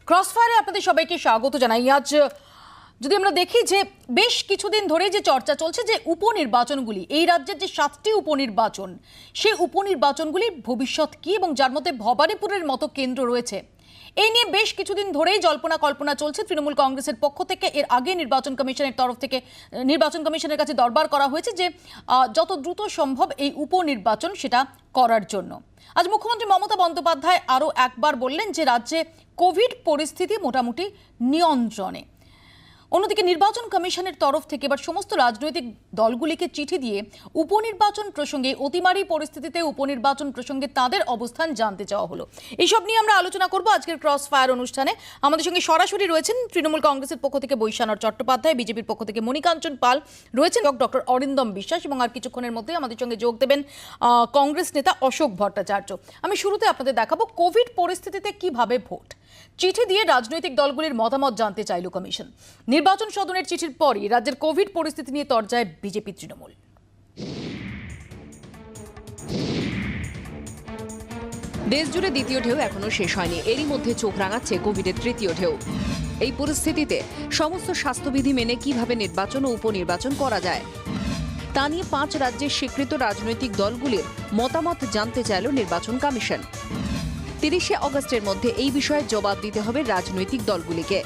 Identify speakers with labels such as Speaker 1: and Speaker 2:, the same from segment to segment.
Speaker 1: ক্রসফায়ারে আপনাদের সবাইকে স্বাগত জানাই। আজ যদি আমরা দেখি যে বেশ কিছুদিন ধরে যে চর্চা চলছে যে উপনির্বাচনগুলি, এই রাজ্যের যে 7টি উপনির্বাচন, সেই উপনির্বাচনগুলির ভবিষ্যৎ কি এবং যার মধ্যে ভবানীপুরের মতো কেন্দ্র রয়েছে, এই নিয়ে বেশ কিছুদিন ধরেই জল্পনা কল্পনা চলছে। তৃণমূল কংগ্রেসের পক্ষ থেকে এর আগে নির্বাচন কমিশনের তরফ থেকে নির্বাচন কমিশনের কাছে দরবার করা হয়েছে যে যত দ্রুত সম্ভব এই উপনির্বাচন সেটা করার জন্য। আজ মুখ্যমন্ত্রী মমতা বন্দ্যোপাধ্যায় আরও একবার বললেন যে রাজ্যে কোভিড পরিস্থিতি মোটামুটি নিয়ন্ত্রণে। অন্যদিকে নির্বাচন কমিশনের তরফ থেকে এবার সমস্ত রাজনৈতিক দলগুলিকে চিঠি দিয়ে উপনির্বাচন প্রসঙ্গে, অতিমারি পরিস্থিতিতে উপনির্বাচন প্রসঙ্গে তাদের অবস্থান জানতে চাওয়া হলো। এইসব নিয়ে আমরা আলোচনা করব আজকের ক্রস ফায়ার অনুষ্ঠানে। আমাদের সঙ্গে সরাসরি রয়েছেন তৃণমূল কংগ্রেসের পক্ষ থেকে বৈশানর চট্টোপাধ্যায়, বিজেপির পক্ষ থেকে মণিকাঞ্চন পাল রয়েছেন, ডক্টর অরিন্দম বিশ্বাস, এবং আর কিছুক্ষণের মধ্যেই আমাদের সঙ্গে যোগ দেবেন কংগ্রেস নেতা অশোক ভট্টাচার্য। আমি শুরুতে আপনাদের দেখাবো কোভিড পরিস্থিতিতে কিভাবে ভোট। চিঠি দিয়ে রাজনৈতিক দলগুলির মতামত জানতে চাইল কমিশন। নির্বাচন সদনের চিঠির পরই রাজ্যের কোভিড পরিস্থিতি নিয়ে তরজায় বিজেপি তৃণমূল।
Speaker 2: দেশ জুড়ে দ্বিতীয় ঢেউ এখনো শেষ হয়নি, এরই মধ্যে চোখ রাঙাচ্ছে কোভিডের তৃতীয় ঢেউ। এই পরিস্থিতিতে সমস্ত স্বাস্থ্যবিধি মেনে কিভাবে নির্বাচন ও উপনির্বাচন করা যায় তা নিয়ে 5 রাজ্যের স্বীকৃত রাজনৈতিক দলগুলির মতামত জানতে চাইল নির্বাচন কমিশন। 30শে অগস্টের মধ্যে এই বিষয়ে জবাব দিতে হবে রাজনৈতিক দলগুলিকে।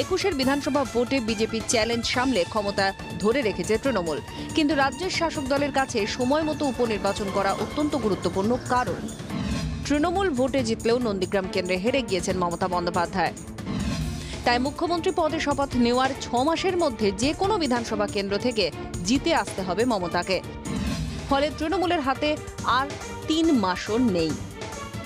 Speaker 2: 21 বিধানসভা ভোটে বিজেপির চ্যালেঞ্জ সামলে ক্ষমতা ধরে রেখেছে তৃণমূল, কিন্তু রাজ্যের শাসক দলের কাছে সময় মতো উপনির্বাচন করা অত্যন্ত গুরুত্বপূর্ণ, কারণ তৃণমূল ভোটে জিতলেও নন্দীগ্রাম কেন্দ্রে হেরে গিয়েছেন মমতা বন্দ্যোপাধ্যায়। তাই মুখ্যমন্ত্রী পদে শপথ নেওয়ার 6 মাসের মধ্যে যে কোনো বিধানসভা কেন্দ্র থেকে জিতে আসতে হবে মমতাকে। ফলে তৃণমূলের হাতে আর 3 মাসও নেই।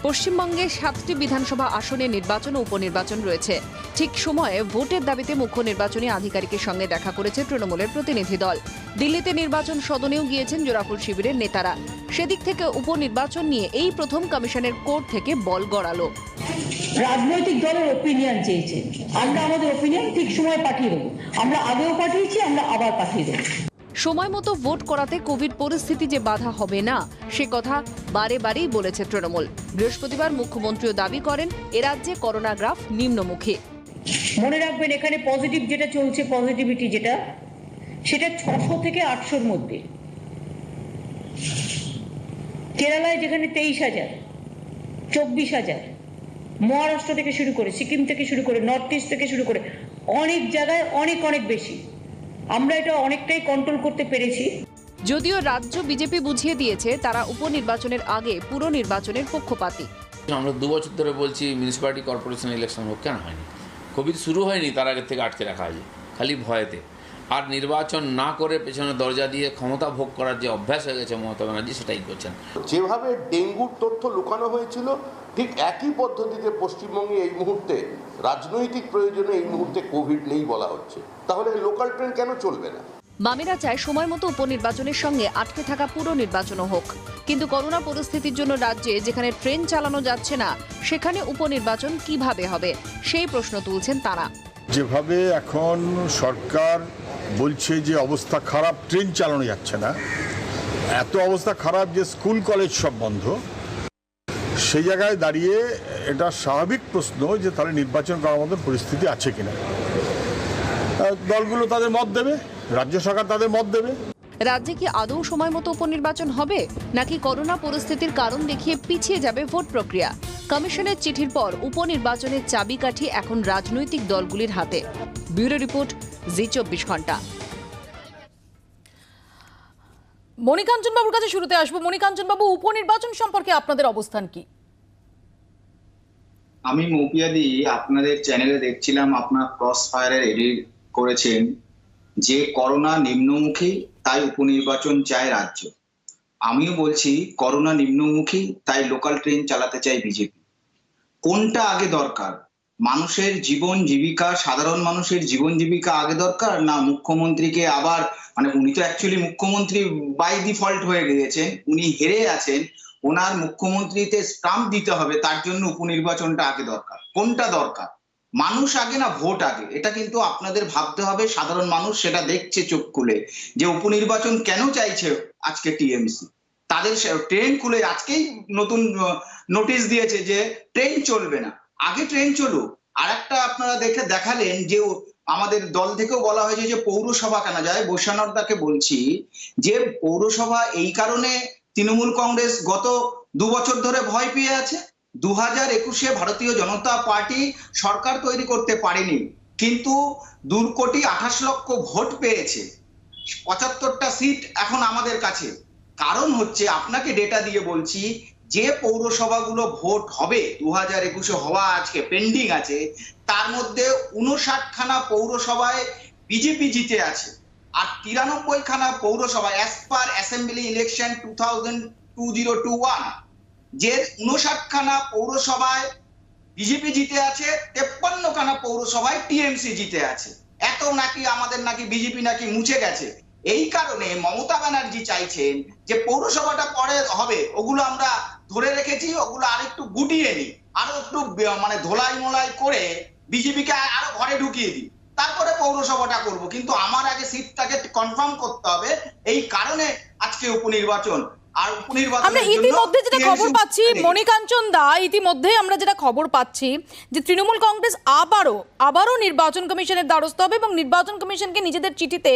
Speaker 2: পশ্চিমবঙ্গে 7টি বিধানসভা আসনে নির্বাচন ও উপনির্বাচন রয়েছে। ঠিক সময়ে ভোটের দাবিতে মুখ্য নির্বাচনী আধিকারিকের সঙ্গে দেখা করেছে তৃণমূলের প্রতিনিধি দল। দিল্লিতে নির্বাচন সদনেও গিয়েছেন জোড়াফুল শিবিরের নেতারা। সেদিক থেকে উপনির্বাচন নিয়ে এই প্রথম কমিশনের কোর্ট থেকে বল গড়ালো।
Speaker 3: রাজনৈতিক দলের ওপিনিয়ন চেয়েছে, আমরা আমাদের ওপিনিয়ন ঠিক সময় পাঠিয়ে দেবো। আমরা আগেও পাঠিয়েছি, আমরা আবার পাঠিয়ে দেবো।
Speaker 2: সময় মতো ভোট করাতে কোভিড পরিস্থিতি যে বাধা হবে না সে কথা বারে বারেই বলেছে তৃণমূল। বৃহস্পতিবার মুখ্যমন্ত্রীও দাবি করেন এ রাজ্যে করোনা গ্রাফ নিম্নমুখী।
Speaker 3: মনে রাখবেন, এখানে পজিটিভ যেটা চলছে, পজিটিভিটি যেটা, সেটা 600 থেকে 800-র মধ্যে। কেরালায় যেখানে 23,000, 24,000, মহারাষ্ট্র থেকে শুরু করে, সিকিম থেকে শুরু করে, নর্থ ইস্ট থেকে শুরু করে অনেক জায়গায় অনেক অনেক বেশি। আমরা এটা অনেকটাই কন্ট্রোল করতে পেরেছি।
Speaker 2: যদিও রাজ্য বিজেপি বুঝিয়ে দিয়েছে তারা উপনির্বাচনের আগে পুরো নির্বাচনের পক্ষপাতী।
Speaker 4: আমরা 2 বছর ধরে বলছি মিউনিসিপ্যালিটি কর্পোরেশন ইলেকশন হোক, কেন হয়নি? কোভিড শুরু হয়নি, তার আগে থেকে আটকে রাখা হয়েছে খালি ভয়েতে। আর নির্বাচন না করে পেছনে দরজা দিয়ে ক্ষমতা ভোগ করার যে অভ্যাস হয়ে গেছে মমতা ব্যানার্জি, সেটাই করছেন।
Speaker 5: যেভাবে ডেঙ্গুর তথ্য লুকানো হয়েছিল, ঠিক একই পদ্ধতিতে পশ্চিমবঙ্গে এই মুহূর্তে রাজনৈতিক প্রয়োজনে এই মুহূর্তে কোভিড নেই বলা হচ্ছে। তাহলে লোকাল ট্রেন কেন চলবে না?
Speaker 2: বামেরা চায় সময় মতো উপনির্বাচনের সঙ্গে আটকে থাকা পুরো নির্বাচনও হোক, কিন্তু করোনা পরিস্থিতির জন্য রাজ্যে যেখানে ট্রেন চালানো যাচ্ছে না সেখানে উপনির্বাচন কিভাবে হবে সেই প্রশ্ন তুলছেন তারা।
Speaker 6: যেভাবে এখন সরকার বলছে যে অবস্থা খারাপ, ট্রেন চালানো যাচ্ছে না, এত অবস্থা খারাপ যে স্কুল কলেজ সব বন্ধ, সেই জায়গায় দাঁড়িয়ে এটা স্বাভাবিক প্রশ্ন যে তাহলে নির্বাচন করার মতো পরিস্থিতি আছে কিনা। দলগুলো তাদের মত দেবে, রাজ্য সরকার তাদের মত দেবে।
Speaker 2: রাজ্যে কি আদৌ সময় মতো উপনির্বাচন হবে, নাকি করোনা পরিস্থিতির কারণ দেখিয়ে পিছিয়ে যাবে ভোট প্রক্রিয়া? কমিশনের চিঠির পর উপনির্বাচনের চাবিকাঠি এখন রাজনৈতিক দলগুলির হাতে। ব্যুরো রিপোর্ট, জি 24 ঘন্টা।
Speaker 1: মণিকাঞ্চন বাবুর কাছে শুরুতে আসবো। মণিকাঞ্চন বাবু, উপনির্বাচন সম্পর্কে আপনাদের অবস্থান কি?
Speaker 7: আমি মৌপিয়াদি আপনাদের চ্যানেলে দেখছিলাম, আপনার ক্রস ফায়ারে এডিট করেছেন যে করোনা নিম্নমুখী তাই উপনির্বাচন চায় রাজ্য। আমিও বলছি করোনা নিম্নমুখী তাই লোকাল ট্রেন চালাতে চাই বিজেপি। কোনটা আগে দরকার? মানুষের জীবন জীবিকা, সাধারণ মানুষের জীবন জীবিকা আগে দরকার, না মুখ্যমন্ত্রীকে আবার, মানে উনি তো অ্যাকচুয়ালি মুখ্যমন্ত্রী বাই ডিফল্ট হয়ে গিয়েছেন, উনি হেরে আছেন, ওনার মুখ্যমন্ত্রীতে স্টাম্প দিতে হবে, তার জন্য উপনির্বাচনটা আগে দরকার? কোনটা দরকার? মানুষ আগে না ভোট আগে? এটা কিন্তু আপনাদের ভাবতে হবে। সাধারণ মানুষ সেটা দেখছে চোখ খুলে যে উপনির্বাচন কেন চাইছে আজকে টিএমসি। তাদের ট্রেন খুলে আজকেই নতুন নোটিশ দিয়েছে যে ট্রেন চলবে না। আগে ট্রেন চলুক, আরেকটা আপনারা দেখালেন যে আমাদের দল থেকেও বলা হয়েছে যে পৌরসভা কেন যায়। বৈশ্বনাথদাকে বলছি যে পৌরসভা এই কারণে তৃণমূল কংগ্রেস গত 2 বছর ধরে ভয় পেয়ে আছে। 2021-এ ভারতীয় জনতা পার্টি সরকার তৈরি করতে পারেনি, কিন্তু 2,28,00,000 ভোট পেয়েছে। 75টা সিট এখন আমাদের কাছে। কারণ হচ্ছে, আপনাকে ডেটা দিয়ে বলছি, যে পৌরসভাগুলো ভোট হবে 2021-এ হওয়া আজকে পেন্ডিং আছে, তার মধ্যে 59খানা পৌরসভায় বিজেপি জিতে আছে, আর 93খানা পৌরসভায় অ্যাজ পার অ্যাসেম্বলি ইলেকশন 2021 যে 59খানা পৌরসভায় বিজেপি জিতে আছে, 53খানা পৌরসভায় টিএমসি জিতে আছে। এত নাকি আমাদের নাকি বিজেপি নাকি মুছে গেছে। এই কারণে মমতা ব্যানার্জি চাইছেন যে পৌরসভাটা পরে হবে, ওগুলো আমরা ধরে রেখেছি, ওগুলো আরেকটু গুটিয়ে নি, আরো একটু মানে ধোলাই মোলাই করে বিজেপিকে আরো ঘরে ঢুকিয়ে দিই, তারপরে পৌরসভাটা করব। কিন্তু আমার আগে সিটটাকে কনফার্ম করতে হবে, এই কারণে আজকে উপনির্বাচন। আর
Speaker 1: আমরা ইতিমধ্যে যেটা খবর পাচ্ছি মণিকাঞ্চন দা, ইতিমধ্যে আমরা যেটা খবর পাচ্ছি যে তৃণমূল কংগ্রেস আবারও নির্বাচন কমিশনের দ্বারস্থ হবে এবং নির্বাচন কমিশনকে নিজেদের চিঠিতে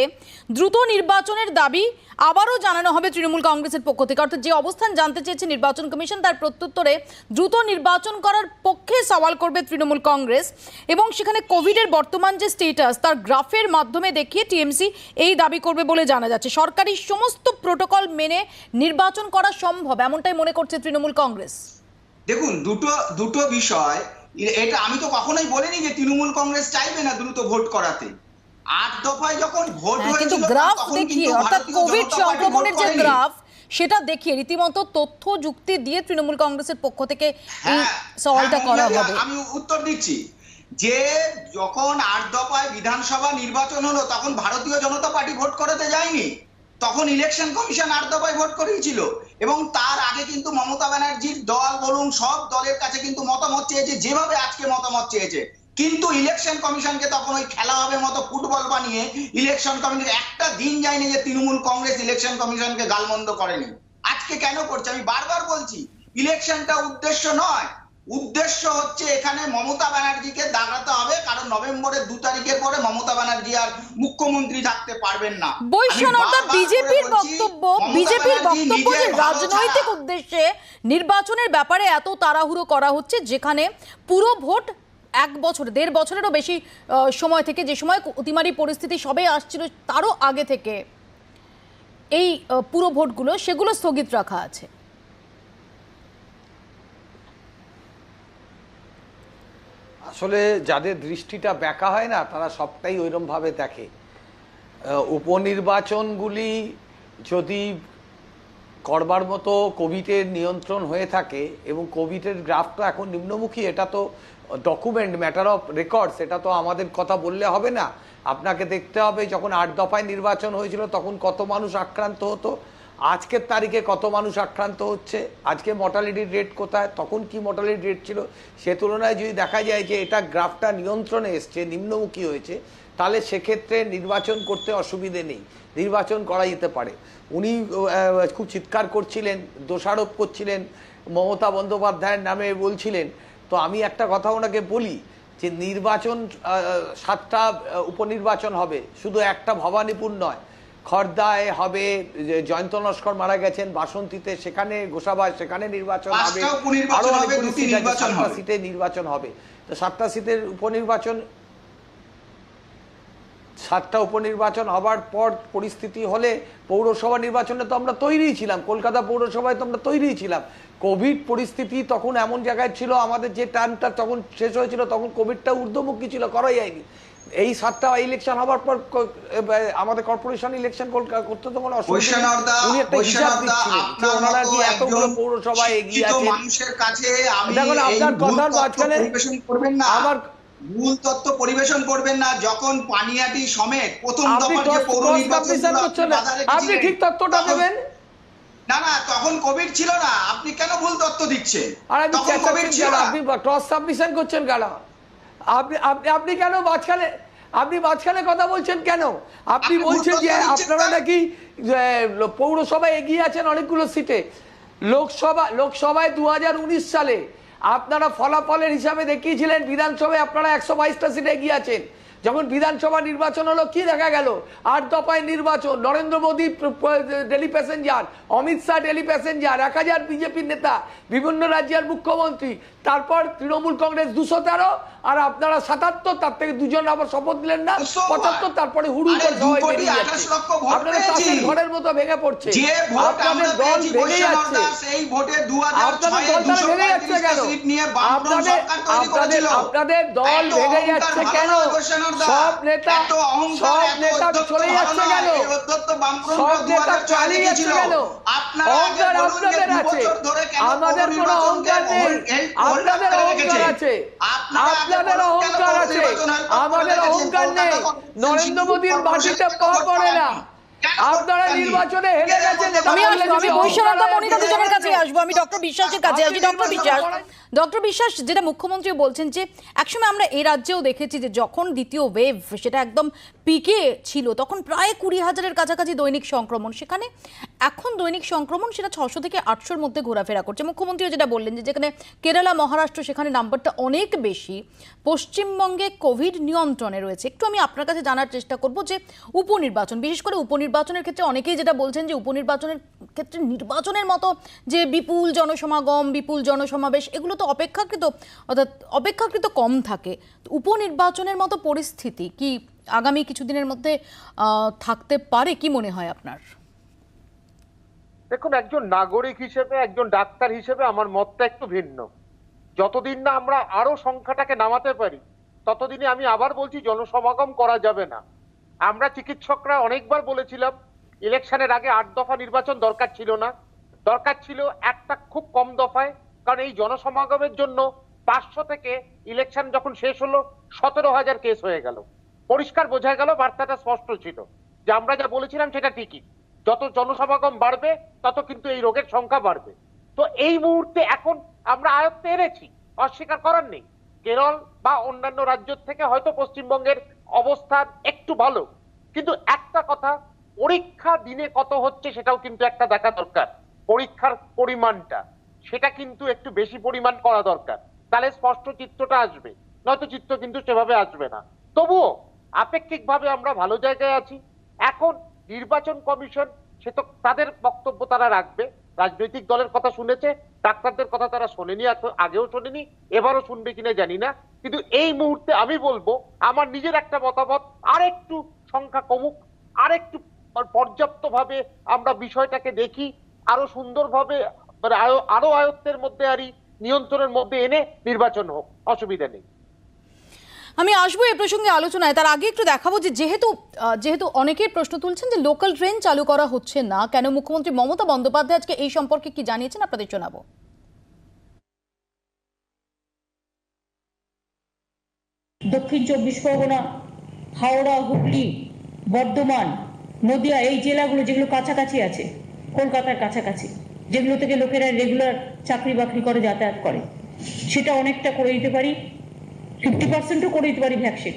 Speaker 1: দ্রুত নির্বাচনের দাবি আবারও জানানো হবে তৃণমূল কংগ্রেসের পক্ষ থেকে। অর্থাৎ যে অবস্থান জানতে চেয়েছে নির্বাচন কমিশন, তার প্রত্যুত্তরে দ্রুত নির্বাচন করার পক্ষে সওয়াল করবে তৃণমূল কংগ্রেস এবং সেখানে কোভিডের বর্তমান যে স্টেটাস তার গ্রাফের মাধ্যমে দেখিয়ে টিএমসি এই দাবি করবে বলে জানা যাচ্ছে। সরকারি সমস্ত প্রোটোকল মেনে নির্বাচন করা সম্ভব, এমনটাই মনে করছে তৃণমূল কংগ্রেস।
Speaker 7: দেখুন, দুটো বিষয়। এটা আমি তো কখনোই বলিনি যে তৃণমূল কংগ্রেস চাইবে না দ্রুত ভোট করাতে। 8 দফায় যখন ভোট হয়েছিল,
Speaker 1: কিন্তু গ্রাফ দেখিয়ে, অর্থাৎ কোভিড সংক্রমণের যে গ্রাফ সেটা দেখিয়ে রীতিমতো তথ্য যুক্তি দিয়ে তৃণমূল কংগ্রেসের পক্ষ থেকে এই সওয়ালটা করা হবে।
Speaker 7: আমি উত্তর দিচ্ছি যে যখন 8 দফায় বিধানসভা নির্বাচন হলো, তখন ভারতীয় জনতা পার্টি ভোট করাতে যায়নি, তখন ইলেকশন কমিশন 8 দফায় ভোট করিয়েছিল। এবং তার আগে কিন্তু মমতা ব্যানার্জির দল বলুন, সব দলের কাছে কিন্তু মতামত চেয়েছে, যেভাবে আজকে মতামত চেয়েছে। কিন্তু ইলেকশন কমিশনকে তখন ওই খেলা হবে মতো ফুটবল বানিয়ে ইলেকশন কমিশন একটা দিন যায়নি যে তৃণমূল কংগ্রেস ইলেকশন কমিশনকে গালমন্দ করেনি। আজকে কেন করছে আমি বারবার বলছি, ইলেকশনটা উদ্দেশ্য নয়, উদ্দেশ্য হচ্ছে এখানে মমতা ব্যানার্জিকে দাগাতে হবে, কারণ নভেম্বরের 2 তারিখের পরে মমতা ব্যানার্জি আর মুখ্যমন্ত্রী থাকতে পারবেন না।
Speaker 1: বৈশ্বনাথ, বিজেপির বক্তব্য যে রাজনৈতিক উদ্দেশ্যে নির্বাচনের ব্যাপারে এত তাড়াহুড়ো করা হচ্ছে, যেখানে পুরো ভোট 1 বছর 1.5 বছরেরও বেশি সময় থেকে, যে সময় অতিমারি পরিস্থিতি সবে আসছিল তারও আগে থেকে এই পুরো ভোটগুলো সেগুলো স্থগিত রাখা আছে।
Speaker 8: আসলে যাদের দৃষ্টিটা ব্যাকা হয় না, তারা সবটাই ওইরকম ভাবে দেখে। উপনির্বাচনগুলি যদি করবার মতো কোভিডের নিয়ন্ত্রণ হয়ে থাকে এবং কোভিডের গ্রাফটা এখন নিম্নমুখী, এটা তো ডকুমেন্ট, ম্যাটার অফ রেকর্ডস, এটা তো আমাদের কথা বললে হবে না। আপনাকে দেখতে হবে যখন 8 দফায় নির্বাচন হয়েছিল তখন কত মানুষ আক্রান্ত হতো, আজকের তারিখে কত মানুষ আক্রান্ত হচ্ছে, আজকে মর্টালিটি রেট কোথায়, তখন কি মর্টালিটি রেট ছিল, সে তুলনায় যদি দেখা যায় যে এটা গ্রাফটা নিয়ন্ত্রণে এসছে, নিম্নমুখী হয়েছে, তাহলে সেক্ষেত্রে নির্বাচন করতে অসুবিধে নেই, নির্বাচন করা যেতে পারে। উনি খুব চিৎকার করছিলেন, দোষারোপ করছিলেন, মমতা বন্দ্যোপাধ্যায়ের নামে বলছিলেন। তো আমি একটা কথা ওনাকে বলি যে নির্বাচন 7টা উপনির্বাচন হবে, শুধু একটা ভবানীপুর নয়, খড়দায় হবে, জয়ন্ত লস্কর মারা গেছেন, বাসন্তীতে, সেখানে গোসাবায়, সেখানে নির্বাচন হবে, আরো অনেকগুলি সিট আছে, 7টা সিটে নির্বাচন হবে। তো 7টা সিটের উপনির্বাচন, 7টা উপনির্বাচন হবার পর পরিস্থিতি হলে পৌরসভা নির্বাচনে তো আমরা তৈরিই ছিলাম, কলকাতা পৌরসভায় তো আমরা তৈরিই ছিলাম। কোভিড পরিস্থিতি তখন এমন জায়গায় ছিল, আমাদের যে টার্মটা তখন শেষ হয়েছিল তখন কোভিডটা ঊর্ধ্বমুখী ছিল, করাই যায়নি। এই 7টা ইলেকশন হবার পর আমাদের কর্পোরেশন ইলেকশন করতে তো কোনো অসুবিধা নেই। উনি একটা হিসাব দিচ্ছিলেন যে ওনারা যে এতগুলো পৌরসভায় এগিয়ে আছেন।
Speaker 7: মানুষের কাছে আমি
Speaker 8: দেখুন, আপনার কথার মাঝখানে
Speaker 7: আমার ভুল তথ্য পরিবেশন করবেন না। যখন পানিহাটি সমেত প্রথম দফার যে পৌর নির্বাচন করছেন,
Speaker 8: আপনি ঠিক তথ্যটা দেবেন
Speaker 7: না, না তখন কোভিড ছিল না, আপনি কেন ভুল তথ্য দিচ্ছেন?
Speaker 8: আর আপনি ক্রস সাবমিশন করছেন কেন? আপনি কেন মাঝখানে কথা বলছেন কেন? আপনি বলছেন যে আপনারা নাকি পৌরসভায় এগিয়ে আছেন অনেকগুলো সিটে। লোকসভায় 2019 সালে আপনারা ফলাফলের হিসাবে দেখিয়েছিলেন বিধানসভায় আপনারা 122টা সিটে এগিয়ে আছেন। যখন বিধানসভা নির্বাচন হলো কি দেখা গেল? 8 দফায় নির্বাচন, Narendra Modi daily passenger, Amit Shah daily passenger, 1000 বিজেপির নেতা, বিভিন্ন রাজ্যের মুখ্যমন্ত্রী, তারপর তৃণমূল কংগ্রেস 213, আর আপনারা 77, তার থেকে দুজন আবার শপথ নিলেন না, 75, তারপরে হুড়ু করে সবাই বেরিয়ে যাচ্ছে। আপনারা তাদের ঘরের মতো ভেঙে পড়ছে, আপনাদের দল ভেঙে যাচ্ছে, আপনাদের দল ভেঙে যাচ্ছে কেন? আপনাদের দল ভেঙে যাচ্ছে কেন? সব নেতা চলে যাচ্ছে কেন? সব নেতা চালিয়ে যাচ্ছে কেন? অহংকার আপনাদের আছে, আমাদের কোনো অহংকার নেই। আপনাদের অহংকার আছে, আপনাদের অহংকার আছে, আমাদের অহংকার নেই। নরেন্দ্র মোদীর মাটিতে পা পড়ে না। আপনারা নির্বাচনে হেরে গেছেন।
Speaker 1: আমি বৈশ্বনাথ মনিরা দুজনের কাছে আসবো, আমি ডক্টর বিশ্বাসের কাছে আসি। ডক্টর বিশ্বাস, যেটা মুখ্যমন্ত্রী বলছেন যে একসময় আমরা এই রাজ্যেও দেখেছি যে যখন দ্বিতীয় ওয়েভ সেটা একদম পিকে ছিল তখন প্রায় 20,000-এর কাছাকাছি দৈনিক সংক্রমণ, সেখানে এখন দৈনিক সংক্রমণ সেটা 600 থেকে 800-র মধ্যে ঘোরাফেরা করছে। মুখ্যমন্ত্রীও যেটা বললেন যে যেখানে কেরালা, মহারাষ্ট্র সেখানে নাম্বারটা অনেক বেশি, পশ্চিমবঙ্গে কোভিড নিয়ন্ত্রণে রয়েছে। একটু আমি আপনার কাছে জানার চেষ্টা করব যে উপনির্বাচন, বিশেষ করে উপনির্বাচনের ক্ষেত্রে অনেকেই যেটা বলছেন যে উপনির্বাচনের ক্ষেত্রে নির্বাচনের মতো যে বিপুল জনসমাগম, বিপুল জনসমাবেশ, এগুলো তো অপেক্ষাকৃত কম থাকে। উপনির্বাচনের মতো পরিস্থিতি কি আগামী কিছুদিনের মধ্যে থাকতে পারে, কি মনে হয় আপনার?
Speaker 9: দেখুন, একজন নাগরিক হিসেবে, একজন ডাক্তার হিসেবে আমার মতটা একটু ভিন্ন। যতদিন না আমরা আরো সংখ্যাটাকে নামাতে পারি ততদিনে আমি আবার বলছি জনসমাগম করা যাবে না। আমরা চিকিৎসকরা অনেকবার বলেছিলাম ইলেকশনের আগে 8 দফা নির্বাচন দরকার ছিল না, দরকার ছিল একটা খুব কম দফায়। কারণ এই জনসমাগমের জন্য 500 থেকে ইলেকশন যখন শেষ হলো 17,000 কেস হয়ে গেল। পরিষ্কার বোঝা গেল, বার্তাটা স্পষ্ট ছিল যে আমরা যা বলেছিলাম সেটা ঠিকই, যত জনসমাগম বাড়বে তত কিন্তু এই রোগের সংখ্যা বাড়বে। তো এই মুহূর্তে এখন আমরা আয়ত্তে এনেছি, অস্বীকার করার নেই। কেরল বা অন্যান্য রাজ্য থেকে হয়তো পশ্চিমবঙ্গের অবস্থান একটু ভালো, কিন্তু একটা কথা, পরীক্ষা দিনে কত হচ্ছে সেটাও কিন্তু একটা দেখা দরকার। পরীক্ষার পরিমাণটা সেটা কিন্তু একটু বেশি পরিমাণ করা দরকার, তাহলে স্পষ্ট চিত্রটা আসবে, নয়তো চিত্র কিন্তু সেভাবে আসবে না। তবুও আপেক্ষিকভাবে আমরা ভালো জায়গায় আছি। এখন নির্বাচন কমিশন সে তো তাদের বক্তব্য তারা রাখবে, রাজনৈতিক দলের কথা শুনেছে, ডাক্তারদের কথা তারা শোনেনি, আগেও শোনেনি, এবারও শুনবে কিনা জানি না। কিন্তু এই মুহূর্তে আমি বলবো, আমার নিজের একটা মতামত, আরেকটু সংখ্যা কমুক, আরেকটু পর্যাপ্তভাবে আমরা বিষয়টাকে দেখি, আরো সুন্দরভাবে, মানে আরো আয়ত্তের মধ্যে, আর নিয়ন্ত্রণের মধ্যে এনে নির্বাচন হোক, অসুবিধা নেই।
Speaker 1: আমি আসবো এই প্রসঙ্গে আলোচনায়, তার আগে একটু দেখাবো যে যেহেতু অনেকের প্রশ্ন তুলছেন যে লোকাল ট্রেন চালু করা হচ্ছে না কেন, মুখ্যমন্ত্রী মমতা বন্দ্যোপাধ্যায় আজকে এই সম্পর্কে কি জানিয়েছেন আপনাদের শোনাবো।
Speaker 3: দক্ষিণ 24 পরগনা, হাওড়া, হুগলি, বর্ধমান, নদিয়া, এই জেলাগুলো যেগুলো কাছাকাছি আছে, কলকাতার কাছাকাছি, যেগুলো থেকে লোকেরা রেগুলার চাকরি বাকরি করে যাতায়াত করে, সেটা অনেকটা করে দিতে পারি, 50%ও করে দিতে পারি ভ্যাকসিন,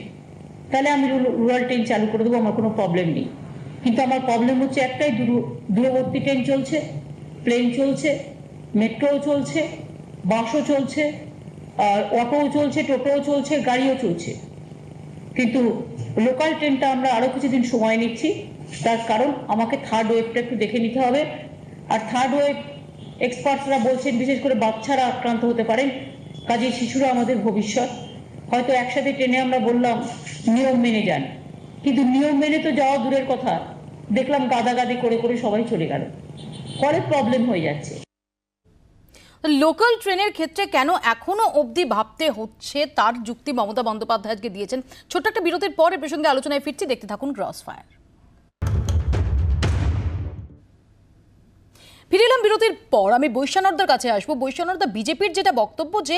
Speaker 3: তাহলে আমি রুরাল ট্রেন চালু করে দেবো, আমার কোনো প্রবলেম নেই। কিন্তু আমার প্রবলেম হচ্ছে একটাই, দূরবর্তী ট্রেন চলছে, প্লেন চলছে, মেট্রোও চলছে, বাসও চলছে, অটোও চলছে, টোটোও চলছে, গাড়িও চলছে, কিন্তু লোকাল ট্রেনটা আমরা আরো কিছুদিন সময় নিচ্ছি। তার কারণ আমাকে থার্ড ওয়েভটা একটু দেখে নিতে হবে। আর থার্ড ওয়েভ এক্সপার্টসরা বলছেন বিশেষ করে বাচ্চারা আক্রান্ত হতে পারেন, কাজে শিশুরা আমাদের ভবিষ্যৎ। হয়তো একসাথে ট্রেনে আমরা বললাম নিয়ম মেনে যান, কিন্তু নিয়ম মেনে তো যাওয়া দূরের কথা, দেখলাম গাদাগাদি করে করে সবাই চলে গেল, পরে প্রবলেম হয়ে যাচ্ছে।
Speaker 1: লোকাল ট্রেনের ক্ষেত্রে কেন এখনো অবধি ভাবতে হচ্ছে তার যুক্তি মমতা বন্দ্যোপাধ্যায় আজকে দিয়েছেন। ছোট্ট একটা বিরতির পর এ প্রসঙ্গে আলোচনায় ফিরছি, দেখতে থাকুন ক্রস ফায়ার। ফিরে এলাম বিরতির পর, আমি বৈশ্বনাথদার কাছে আসবো। বৈশ্বনাথদা, বিজেপির যেটা বক্তব্য যে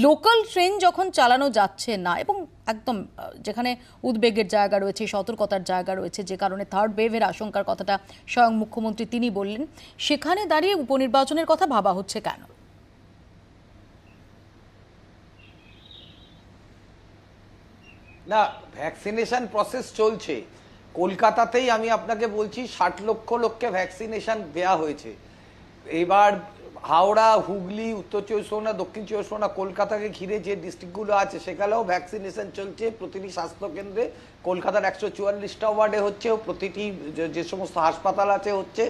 Speaker 1: লোকাল ট্রেন যখন চালানো যাচ্ছে না এবং একদম যেখানে উদ্বেগের জায়গা রয়েছে, সতর্কতার জায়গা রয়েছে, যে কারণে থার্ড ওয়েভের আশঙ্কার কথাটা স্বয়ং মুখ্যমন্ত্রী তিনি বললেন, সেখানে দাঁড়িয়ে উপনির্বাচনের কথা ভাবা হচ্ছে কেন?
Speaker 8: না, ভ্যাকসিনেশন প্রসেস চলছে। কলকাতাতেই আমি আপনাকে বলছি 60 লক্ষ লোককে ভ্যাকসিনেশন দেয়া হয়েছে। এবার হাওড়া, হুগলি, উত্তর চব্বিশ পরগনা, দক্ষিণ চব্বিশ পরগনা, কলকাতাকে ঘিরে যে ডিস্ট্রিক্টগুলো আছে সেখানেও ভ্যাকসিনেশন চলছে প্রতিটি স্বাস্থ্যকেন্দ্রে। কলকাতার 144টা ওয়ার্ডে হচ্ছে, প্রতিটি যে সমস্ত হাসপাতাল আছে হচ্ছে,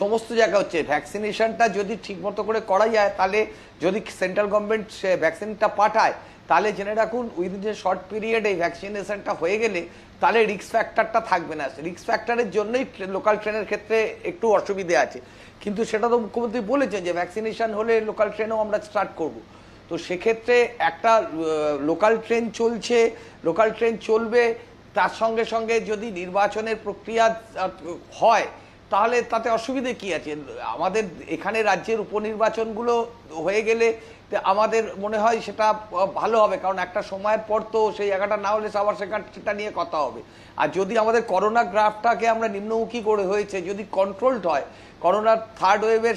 Speaker 8: সমস্ত জায়গায় হচ্ছে। ভ্যাকসিনেশনটা যদি ঠিকমতো করে করা যায়, তাহলে যদি সেন্ট্রাল গভর্নমেন্ট ভ্যাকসিনটা পাঠায়, তাহলে জেনে রাখুন উইদিন যে শর্ট পিরিয়ডে ভ্যাকসিনেশনটা হয়ে গেলে তাহলে রিস্ক ফ্যাক্টরটা থাকবে না। রিস্ক ফ্যাক্টরের জন্যই লোকাল ট্রেনের ক্ষেত্রে একটু অসুবিধে আছে, কিন্তু সেটা তো মুখ্যমন্ত্রী বলেছেন যে ভ্যাকসিনেশন হলে লোকাল ট্রেনও আমরা স্টার্ট করব। তো সেক্ষেত্রে একটা লোকাল ট্রেন চলছে, লোকাল ট্রেন চলবে, তার সঙ্গে সঙ্গে যদি নির্বাচনের প্রক্রিয়া হয় তাহলে তাতে অসুবিধে কি আছে? আমাদের এখানে রাজ্যের উপনির্বাচনগুলো হয়ে গেলে আমাদের মনে হয় সেটা ভালো হবে, কারণ একটা সময়ের পর তো সেই জায়গাটা না হলে আবার সেটা নিয়ে কথা হবে। আর যদি আমাদের করোনা গ্রাফটাকে আমরা নিম্নমুখী করে হয়েছে যদি কন্ট্রোলড হয়, করোনার থার্ড ওয়েভের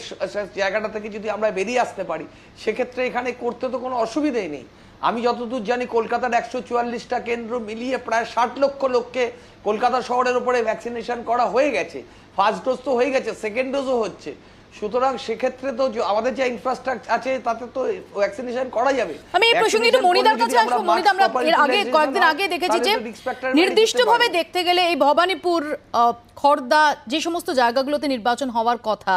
Speaker 8: জায়গাটা থেকে যদি আমরা বেরিয়ে আসতে পারি, সেক্ষেত্রে এখানে করতে তো কোনো অসুবিধেই নেই। আমি যতদূর জানি কলকাতার 144টা কেন্দ্র মিলিয়ে প্রায় 60 লক্ষ লোককে কলকাতা শহরের উপরে ভ্যাকসিনেশন করা হয়ে গেছে। ফার্স্ট ডোজ তো হয়ে গেছে, সেকেন্ড ডোজও হচ্ছে। সুতরাং সেক্ষেত্রে তো আমাদের যে ইনফ্রাস্ট্রাকচার আছে তাতে তো ভ্যাকসিনেশন করা যাবে।
Speaker 1: আমি এই প্রসঙ্গে একটু মনিদার কাছে আসবো। মনিদা, আমরা এর আগে কয়েকদিন আগে দেখেছি যে নির্দিষ্টভাবে দেখতে গেলে এই ভবানীপুর, খড়দা, যে সমস্ত জায়গাগুলোতে নির্বাচন হওয়ার কথা,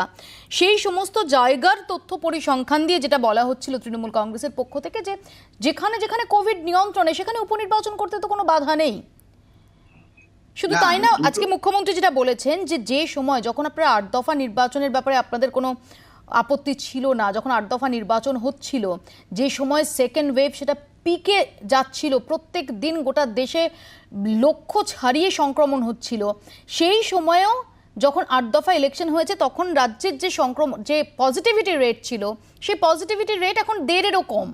Speaker 1: সেই সমস্ত জায়গার তথ্য পরিসংখ্যান দিয়ে যেটা বলা হচ্ছিল তৃণমূল কংগ্রেসের পক্ষ থেকে, যে যেখানে যেখানে কোভিড নিয়ন্ত্রণে সেখানে উপনির্বাচন করতে তো কোনো বাধা নেই। শুধু তাই না, আজকে মুখ্যমন্ত্রী যেটা বলেছেন যে সময় যখন আপনারা 8 দফা নির্বাচনের ব্যাপারে আপনাদের কোনো আপত্তি ছিল না, যখন 8 দফা নির্বাচন হচ্ছিল, যে সময় সেকেন্ড ওয়েভ সেটা পিকে যাচ্ছিল, প্রত্যেক দিন গোটা দেশে লক্ষ ছাড়িয়ে সংক্রমণ হচ্ছিল, সেই সময়েও যখন 8 দফা ইলেকশন হয়েছে তখন রাজ্যের যে পজিটিভিটি রেট ছিল, সেই পজিটিভিটি রেট এখন 1.5-এরও কম।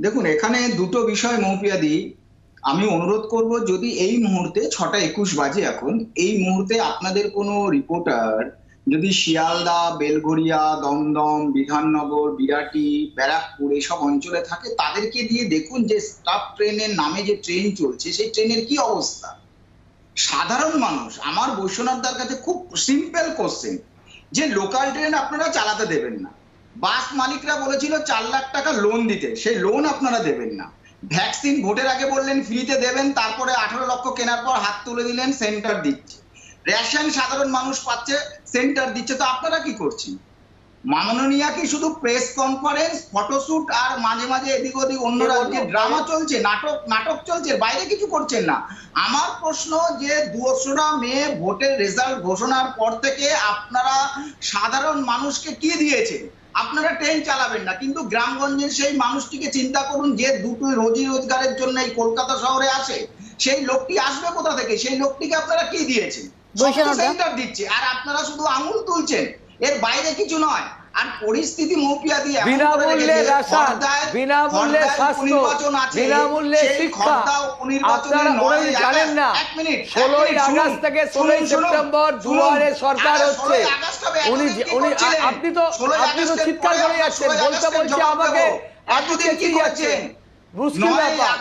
Speaker 7: দেখুন, এখানে দুটো বিষয় মৌপিয়াদি আমি অনুরোধ করব, যদি এই মুহূর্তে 6:21 বাজে এখন, এই মুহূর্তে আপনাদের কোনো রিপোর্টার যদি শিয়ালদা, বেলঘরিয়া, দমদম, বিধাননগর, বিরাটি, ব্যারাকপুর এসব অঞ্চলে থাকে, তাদেরকে দিয়ে দেখুন যে স্টাফ ট্রেনের নামে যে ট্রেন চলছে সেই ট্রেনের কি অবস্থা। সাধারণ মানুষ, আমার বৈশ্বনাথদার কাছে খুব সিম্পল কোশ্চেন, যে লোকাল ট্রেন আপনারা চালাতে দেবেন না, বাস মালিকরা বলেছিল 4 লাখ টাকা লোন দিতে, সেই লোন আপনারা দেবেন না, ভ্যাকসিন ভোটের আগে বললেন ফ্রিতে দেবেন, তারপরে 18 লক্ষ কেনার পর হাত তুলে দিলেন সেন্টার দিচ্ছে, রেশন সাধারণ মানুষ পাচ্ছে সেন্টার দিচ্ছে, তো আপনারা কি করছেন? মাননীয়া কি শুধু প্রেস কনফারেন্স, ফটোশুট আর মাঝে মাঝে এদিক ওদিক অন্য রাজ্যে ড্রামা চলছে, নাটক চলছে, বাইরে কিছু করছেন না? আমার প্রশ্ন যে 2রা মে ভোটের রেজাল্ট ঘোষণার পর থেকে আপনারা সাধারণ মানুষকে কি দিয়েছেন? আপনারা ট্রেন চালাবেন না, কিন্তু গ্রামগঞ্জের সেই মানুষটিকে চিন্তা করুন যে দুটো রোজি রোজগারের জন্য এই কলকাতা শহরে আসে, সেই লোকটি আসবে কোথা থেকে? সেই লোকটিকে আপনারা কি দিয়েছেন? সেন্টার দিচ্ছে আর আপনারা শুধু আঙুল তুলছেন, এর বাইরে কিছু নয়। আর পরিস্থিতি মৌপিয়াদি
Speaker 8: বিনামূল্যে রেশন, বিনামূল্যে স্বাস্থ্য, বিনামূল্যে শিক্ষা, আপনারা ওই জানেন না 16ই আগস্ট থেকে 16ই সেপ্টেম্বর দুয়ারে সরকার হচ্ছে। আপনি তো চিৎকার করে যাচ্ছেন, বলছি আমাকে, আপনি চেঁচিয়ে যাচ্ছেন, মুশকিল ব্যাপার।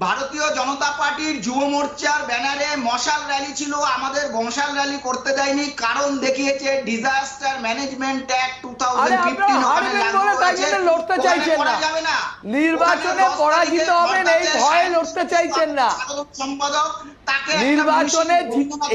Speaker 7: ভারতীয় জনতা পার্টির যুব মোর্চার ব্যানারে মশাল র্যালি ছিল, আমাদের মশাল র্যালি করতে দেয়নি, কারণ দেখিয়েছে ডিজাস্টার ম্যানেজমেন্ট অ্যাক্ট 2015
Speaker 8: লড়তে চাইছেন না, নির্বাচনে পরাজিত হবেন এই ভয়ে লড়তে চাইছেন না,
Speaker 7: সম্পাদক
Speaker 8: নির্বাচনে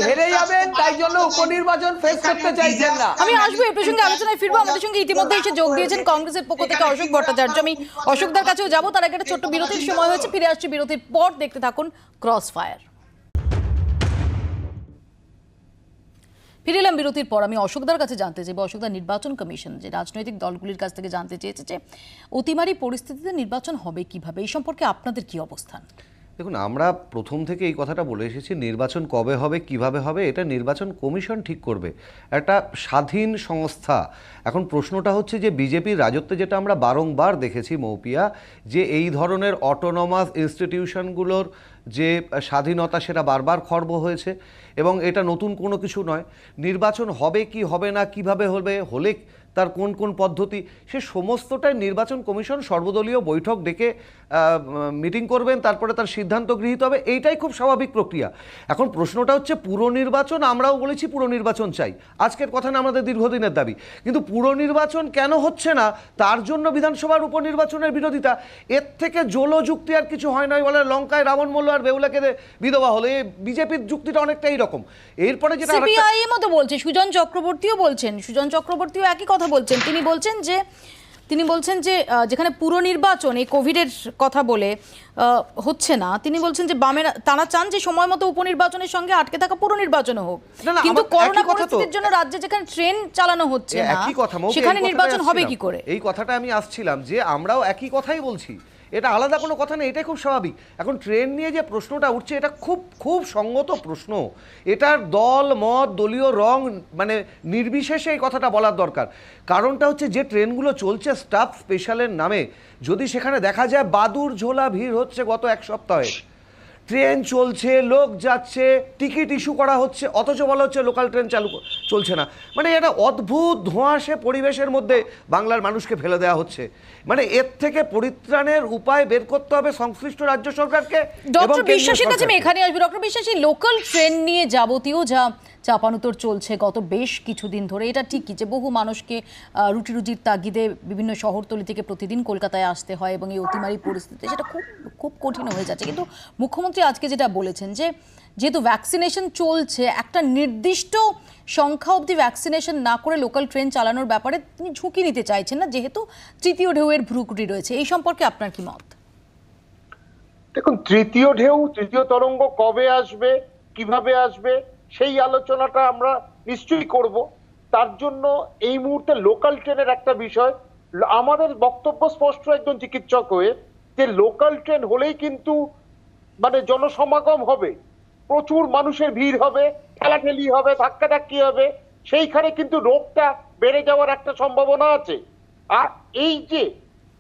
Speaker 8: হেরে যাবেন তাই জন্য উপনির্বাচন ফেস করতে চাইছেন না।
Speaker 1: আমি আসবো এই প্রসঙ্গে আলোচনায় ফিরবো। আমাদের সঙ্গে ইতিমধ্যে এসে যোগ দিয়েছেন কংগ্রেসের পক্ষ থেকে অশোক ভট্টাচার্য। আমি অশোকদার কাছেও যাবো, তার আগে একটা ছোট্ট বিরতির সময় হয়েছে, ফিরে আসছি বিরতির পর। দেখতে থাকুন ক্রস ফায়ার। ফিরে এলাম বিরতির পর। আমি অশোকদার কাছে জানতে চাইব, অশোকদার, নির্বাচন কমিশন যে রাজনৈতিক দলগুলির কাছ থেকে জানতে চেয়েছে যে অতিমারী পরিস্থিতিতে নির্বাচন হবে কিভাবে, এই সম্পর্কে আপনাদের কি অবস্থান?
Speaker 10: দেখুন, আমরা প্রথম থেকে এই কথাটা বলে এসেছি, নির্বাচন কবে হবে, কিভাবে হবে, এটা নির্বাচন কমিশন ঠিক করবে, একটা স্বাধীন সংস্থা। এখন প্রশ্নটা হচ্ছে যে বিজেপির রাজত্বে যেটা আমরা বারংবার দেখেছি মৌপিয়া, যে এই ধরনের অটোনমাস ইনস্টিটিউশনগুলোর যে স্বাধীনতা সেটা বারবার খর্ব হয়েছে, এবং এটা নতুন কোনো কিছু নয়। নির্বাচন হবে কি হবে না, কিভাবে হবে, হলে তার কোন কোন পদ্ধতি, সে সমস্তটাই নির্বাচন কমিশন সর্বদলীয় বৈঠক ডেকে মিটিং করবেন, তারপরে তার সিদ্ধান্ত গৃহীত হবে। এইটাই খুব স্বাভাবিক প্রক্রিয়া। এখন প্রশ্নটা হচ্ছে পুরনির্বাচন, আমরাও বলেছি পুরনির্বাচন চাই, আজকের কথা না আমাদের দীর্ঘদিনের দাবি, কিন্তু পুরনির্বাচন কেন হচ্ছে না তার জন্য বিধানসভার উপনির্বাচনের বিরোধিতা। এর থেকে জলো যুক্তি আর কিছু হয় না। বলে লঙ্কায় রাবণ মল্ল আর বেহুলাকে বিধবা হলে, বিজেপির যুক্তিটা অনেকটা এইরকম। এরপরে যেটা
Speaker 1: সিপিআইএম তো বলছে, সুজন চক্রবর্তীও বলছেন, সুজন চক্রবর্তীও একই কথা বলছেন। তিনি বলছেন যে যেখানে পুরনির্বাচন এই কোভিডের কথা বলে হচ্ছে না, তিনি বলছেন যে বামেরা তারা চান যে সময় মতো উপনির্বাচনের সঙ্গে আটকে থাকা পুরনির্বাচন হোক, কিন্তু করোনা পরিস্থিতির জন্য রাজ্যে যেখানে ট্রেন চালানো হচ্ছে না সেখানে নির্বাচন হবে কি করে?
Speaker 10: এই কথাটা আমি আসছিলাম যে আমরাও একই কথাই বলছি, এটা আলাদা কোনো কথা নেই, এটাই খুব স্বাভাবিক। এখন ট্রেন নিয়ে যে প্রশ্নটা উঠছে এটা খুব খুব সঙ্গত প্রশ্ন। এটার দল মত দলীয় রং মানে নির্বিশেষে এই কথাটা বলার দরকার। কারণটা হচ্ছে যে ট্রেনগুলো চলছে স্টাফ স্পেশালের নামে, যদি সেখানে দেখা যায় বাদুর ঝোলা ভিড় হচ্ছে গত এক সপ্তাহে, ট্রেন চলছে, লোক যাচ্ছে, টিকিট ইস্যু করা হচ্ছে, অথচ বলা হচ্ছে লোকাল ট্রেন চলছে না, মানে একটা অদ্ভুত ধোঁয়াশে পরিবেশের মধ্যে বাংলার মানুষকে ফেলে দেওয়া হচ্ছে। মানে এর থেকে পরিত্রাণের উপায় বের করতে হবে সংশ্লিষ্ট রাজ্য সরকারকে।
Speaker 1: ডক্টর বিশ্বাসের কাছে আমি এখানে আসবো। ডক্টর বিশ্বাস, এই লোকাল ট্রেন নিয়ে যাবতীয় যা চাপানুতোর চলছে গত বেশ কিছুদিন ধরে, এটা ঠিকই যে বহু মানুষকে রুটি রুজির তাগিদে বিভিন্ন শহরতলি থেকে প্রতিদিন কলকাতায় আসতে হয় এবং এই অতিমারি পরিস্থিতিতে সেটা খুব খুব কঠিন হয়ে যাচ্ছে। কিন্তু মুখ্যমন্ত্রী আজকে যেটা বলেছেন যে যেহেতু ভ্যাকসিনেশন চলছে, একটা নির্দিষ্ট সংখ্যা অবধি ভ্যাকসিনেশন না করে লোকাল ট্রেন চালানোর ব্যাপারে তিনি ঝুঁকি নিতে চাইছেন না, যেহেতু তৃতীয় ঢেউয়ের ভ্রুকুটি রয়েছে। এই সম্পর্কে আপনার কি মত?
Speaker 9: দেখুন, তৃতীয় ঢেউ, তৃতীয় তরঙ্গ কবে আসবে, কিভাবে আসবে, সেই আলোচনাটা আমরা নিশ্চয়ই করব। তার জন্য এই মুহূর্তে লোকাল ট্রেনের একটা বিষয়, আমাদের বক্তব্য স্পষ্ট একজন চিকিৎসক হয়ে, যে লোকাল ট্রেন হলেই কিন্তু মানে জনসমাগম হবে, প্রচুর মানুষের ভিড় হবে, ঠেলাঠেলি হবে, ধাক্কাধাক্কি হবে, সেইখানে কিন্তু রোগটা বেড়ে যাওয়ার একটা সম্ভাবনা আছে। আর এই যে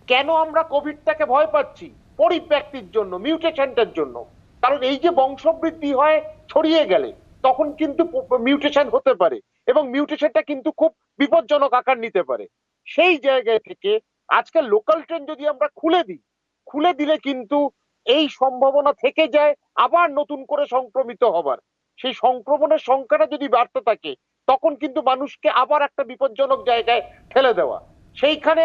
Speaker 9: কেন আমরা কোভিডটাকে ভয় পাচ্ছি, পরিব্যক্তির জন্য, মিউটেশনটার জন্য। কারণ এই যে বংশবৃদ্ধি হয় ছড়িয়ে গেলে তখন কিন্তু মিউটেশন হতে পারে এবং মিউটেশনটা কিন্তু খুব বিপজ্জনক আকার নিতে পারে। সেই জায়গা থেকে আজকে লোকাল ট্রেন যদি আমরা খুলে দিলে কিন্তু এই সম্ভাবনা থেকে যায় আবার নতুন করে সংক্রমিত হবার। সেই সংক্রমণের সংখ্যাটা যদি বাড়তে থাকে তখন কিন্তু মানুষকে আবার একটা বিপজ্জনক জায়গায় ঠেলে দেওয়া। সেইখানে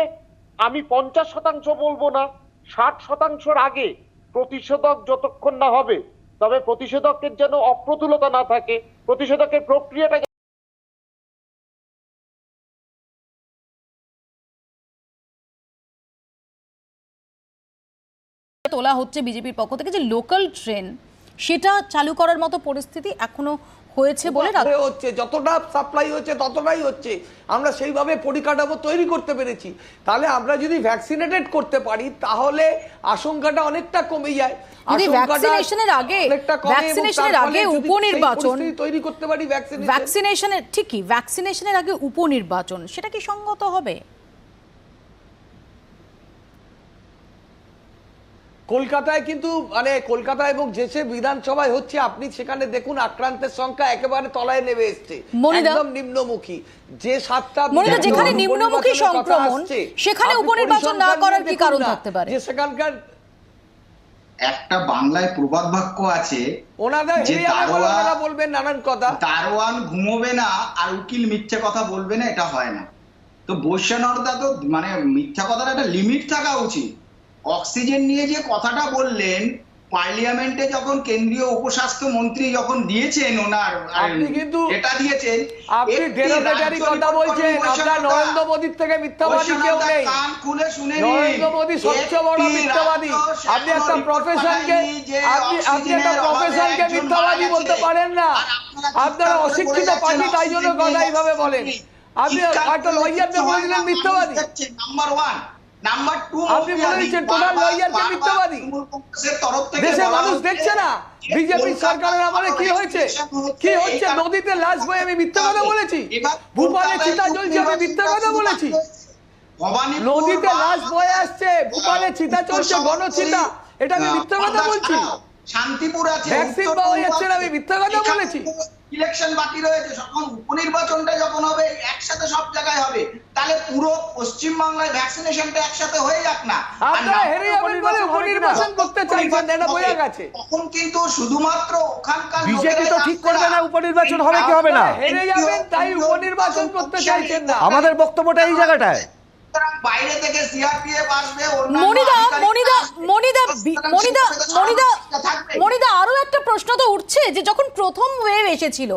Speaker 9: আমি 50% বলবো না, 60%-র আগে প্রতিষেধক যতক্ষণ না হবে, তবে প্রতিষেধকের যেন অপ্রতুলতা না থাকে, প্রতিষেধকের প্রক্রিয়াটা
Speaker 1: তোলা হচ্ছে বিজেপির পক্ষ থেকে যে লোকাল ট্রেন সেটা চালু করার মতো পরিস্থিতি এখনো হয়েছে বলে
Speaker 8: হচ্ছে, যতটা সাপ্লাই হচ্ছে ততটাই হচ্ছে, আমরা সেইভাবে পরিকাঠামো তৈরি করতে পেরেছি। তাহলে আমরা যদি ভ্যাকসিনেটেড করতে পারি তাহলে আশঙ্কাটা অনেকটা কমে যায়।
Speaker 1: ভ্যাকসিনেশনের আগে উপনির্বাচন
Speaker 8: তৈরি করতে পারি,
Speaker 1: ভ্যাকসিনেশনের আগে উপনির্বাচন, সেটা কি সঙ্গত হবে?
Speaker 8: কলকাতায় কিন্তু মানে কলকাতা এবং যেসব বিধানসভায় হচ্ছে আপনি সেখানে দেখুন আক্রান্তের সংখ্যা একেবারে তলায় নেমে এসছে, একদম নিম্নমুখী। যে 7টা
Speaker 1: যেখানে নিম্নমুখী সংক্রমণ সেখানে উপনির্বাচন না করার কি কারণ থাকতে পারে?
Speaker 8: যে সেখানকার
Speaker 7: একটা বাংলায় প্রবাদ বাক্য আছে,
Speaker 8: ওনাদের বলবেন নানান কথা,
Speaker 7: দারোয়ান ঘুমোবে না আর উকিল মিথ্যে কথা বলবে না, এটা হয় না। তো বৈশ্যনরদা তো মানে মিথ্যা কথার একটা লিমিট থাকা উচিত। অক্সিজেন নিয়ে যে কথাটা বললেন, পার্লামেন্টে যখন কেন্দ্রীয় উপস্বাস্থ্য মন্ত্রী যখন দিয়েছেন ওনার,
Speaker 8: আপনি কিন্তু
Speaker 7: এটা দিয়েছেন,
Speaker 8: আপনি ডেরোগেটরি কথা বলছেন, আপনার নরেন্দ্র মোদির থেকে মিথ্যাবাদী কেউ নেই।
Speaker 7: কান খুলে শুনে নিন,
Speaker 8: নরেন্দ্র মোদি সবচেয়ে বড় মিথ্যাবাদী। আপনি একটা প্রফেশনকে মিথ্যাবাদী বলতে পারেন না। আপনারা অশিক্ষিত পার্টি, তাই জন্য কথা এইভাবে বলেন। আপনি একটা লয়ারকে বলে দিলেন মিথ্যাবাদী।
Speaker 7: নাম্বার 1, নাম্বার 2,
Speaker 8: আপনি বলে দিচ্ছেন টোটাল লয়ারকে মিথ্যাবাদী। দেশের মানুষ দেখছে না বিজেপি সরকারের আমলে কি হয়েছে, কি হচ্ছে। নদীতে লাশ বয়ে আমি মিথ্যা কথা বলেছি, ভূপালে চিতা জ্বলছে আমি মিথ্যা কথা বলেছি। নদীতে লাশ বয়ে আসছে, ভূপালে চিতা চলছে, গণচিতা, এটা আমি মিথ্যা কথা বলছি।
Speaker 7: শান্তিপুর আছে,
Speaker 8: ভ্যাকসিন পাওয়া যাচ্ছে না, আমি মিথ্যা কথা বলেছি?
Speaker 7: ইলেকশন বাকি রয়েছে, যখন উপনির্বাচনটা যখন হবে একসাথে সব জায়গায় হবে, তাহলে পুরো পশ্চিমবাংলায় ভ্যাকসিনেশনটা একসাথে হয়ে যাক না।
Speaker 8: আপনারা হেরে যাবেন বলে উপনির্বাচন করতে চাইছেন, এটা বোঝা গেছে।
Speaker 7: তখন কিন্তু শুধুমাত্র ওখানকার
Speaker 10: বিজেপি তো ঠিক করবে না উপনির্বাচন হবে কি হবে না।
Speaker 8: হেরে যাবেন তাই উপনির্বাচন করতে চাইছেন না।
Speaker 10: আমাদের বক্তব্যটা এই জায়গাটায়।
Speaker 7: বাইরে থেকে সিআরপিএফ আসবে,
Speaker 1: মনিদা আরো একটা প্রশ্ন তো উঠছে যে যখন প্রথম ওয়েভ এসেছিল,